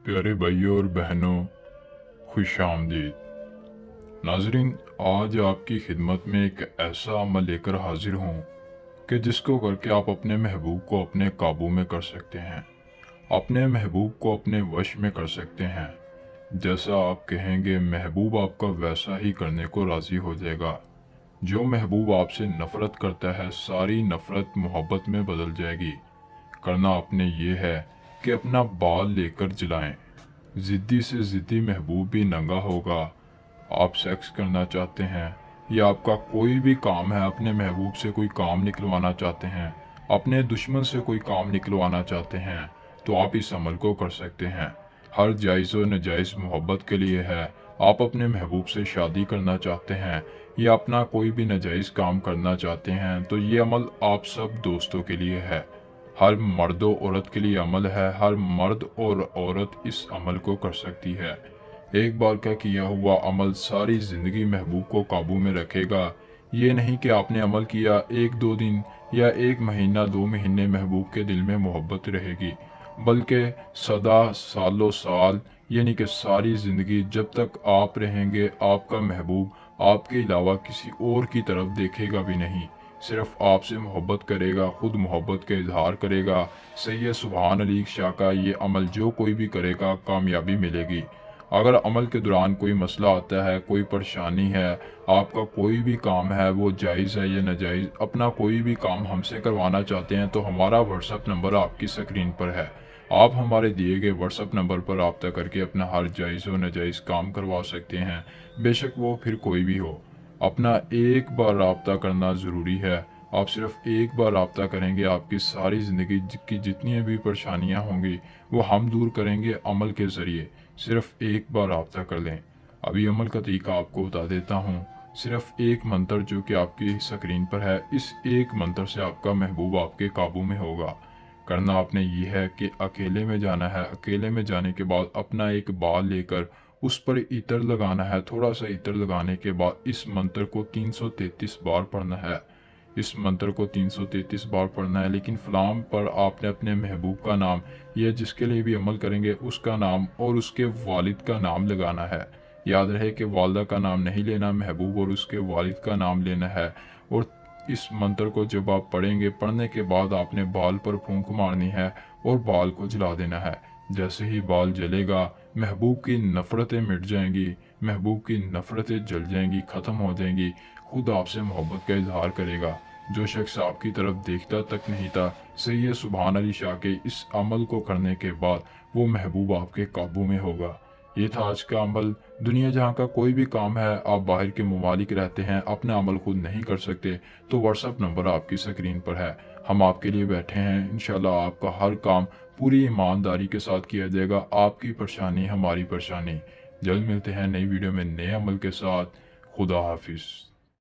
प्यारे भाइयों और बहनों, खुश आमदीद। नाजरीन, आज आपकी खिदमत में एक ऐसा अमल लेकर हाजिर हूँ कि जिसको करके आप अपने महबूब को अपने काबू में कर सकते हैं, अपने महबूब को अपने वश में कर सकते हैं। जैसा आप कहेंगे महबूब आपका वैसा ही करने को राज़ी हो जाएगा। जो महबूब आपसे नफ़रत करता है, सारी नफ़रत मोहब्बत में बदल जाएगी। करना आपने ये है कि अपना बाल लेकर जलाएं। ज़िद्दी से ज़िद्दी महबूब भी नंगा होगा। आप सेक्स करना चाहते हैं या आपका कोई भी काम है, अपने महबूब से कोई काम निकलवाना चाहते हैं, अपने दुश्मन से कोई काम निकलवाना चाहते हैं, तो आप इस अमल को कर सकते हैं। हर जायज़ व नाजायज़ मोहब्बत के लिए है। आप अपने महबूब से शादी करना चाहते हैं या अपना कोई भी नाजायज़ काम करना चाहते हैं, तो ये अमल आप सब दोस्तों के लिए है। हर मर्द और औरत के लिए अमल है। हर मर्द और औरत इस अमल को कर सकती है। एक बार का किया हुआ अमल सारी ज़िंदगी महबूब को काबू में रखेगा। ये नहीं कि आपने अमल किया, एक दो दिन या एक महीना दो महीने महबूब के दिल में मोहब्बत रहेगी, बल्कि सदा सालों साल, यानी कि सारी ज़िंदगी जब तक आप रहेंगे, आपका महबूब आपके अलावा किसी और की तरफ देखेगा भी नहीं। सिर्फ आपसे मोहब्बत करेगा, खुद मोहब्बत का इजहार करेगा। सैयद सुभान अली शाह का ये अमल जो कोई भी करेगा, कामयाबी मिलेगी। अगर अमल के दौरान कोई मसला आता है, कोई परेशानी है, आपका कोई भी काम है वो जायज़ है या नाजायज़, अपना कोई भी काम हमसे करवाना चाहते हैं, तो हमारा व्हाट्सअप नंबर आपकी स्क्रीन पर है। आप हमारे दिए गए व्हाट्सअप नंबर पर रब्ता करके अपना हर जायज़ व नाजायज़ काम करवा सकते हैं, बेशक वो फिर कोई भी हो। अपना एक बार रब्ता करना ज़रूरी है। आप सिर्फ एक बार रब्ता करेंगे, आपकी सारी ज़िंदगी की जितनी भी परेशानियां होंगी वो हम दूर करेंगे अमल के ज़रिए। सिर्फ एक बार रब्ता कर लें। अभी अमल का तरीका आपको बता देता हूँ। सिर्फ एक मंत्र जो कि आपकी स्क्रीन पर है, इस एक मंत्र से आपका महबूब आपके काबू में होगा। करना आपने ये है कि अकेले में जाना है। अकेले में जाने के बाद अपना एक बाल लेकर उस पर इत्र लगाना है। थोड़ा सा इत्र लगाने के बाद इस मंत्र को 333 बार पढ़ना है। इस मंत्र को 333 बार पढ़ना है, लेकिन फलाम पर आपने अपने महबूब का नाम या जिसके लिए भी अमल करेंगे उसका नाम और उसके वालिद का नाम लगाना है। याद रहे कि वालदा का नाम नहीं लेना, महबूब और उसके वालिद का नाम लेना है। और इस मंत्र को जब आप पढ़ेंगे, पढ़ने के बाद आपने बाल पर फूंक मारनी है और बाल को जला देना है। जैसे ही बाल जलेगा, महबूब की नफ़रतें मिट जाएंगी, महबूब की नफ़रतें जल जाएंगी, ख़त्म हो जाएंगी। खुद आपसे मोहब्बत का इजहार करेगा। जो शख्स आपकी तरफ देखता तक नहीं था, सैयद सुभान अली शाह के इस अमल को करने के बाद वो महबूब आपके काबू में होगा। ये था आज का अमल। दुनिया जहाँ का कोई भी काम है, आप बाहर के ममालिक रहते हैं, अपना अमल खुद नहीं कर सकते, तो व्हाट्सअप नंबर आपकी स्क्रीन पर है। हम आपके लिए बैठे हैं। इंशाल्लाह आपका हर काम पूरी ईमानदारी के साथ किया जाएगा। आपकी परेशानी हमारी परेशानी। जल्द मिलते हैं नई वीडियो में नए अमल के साथ। खुदा हाफिज़।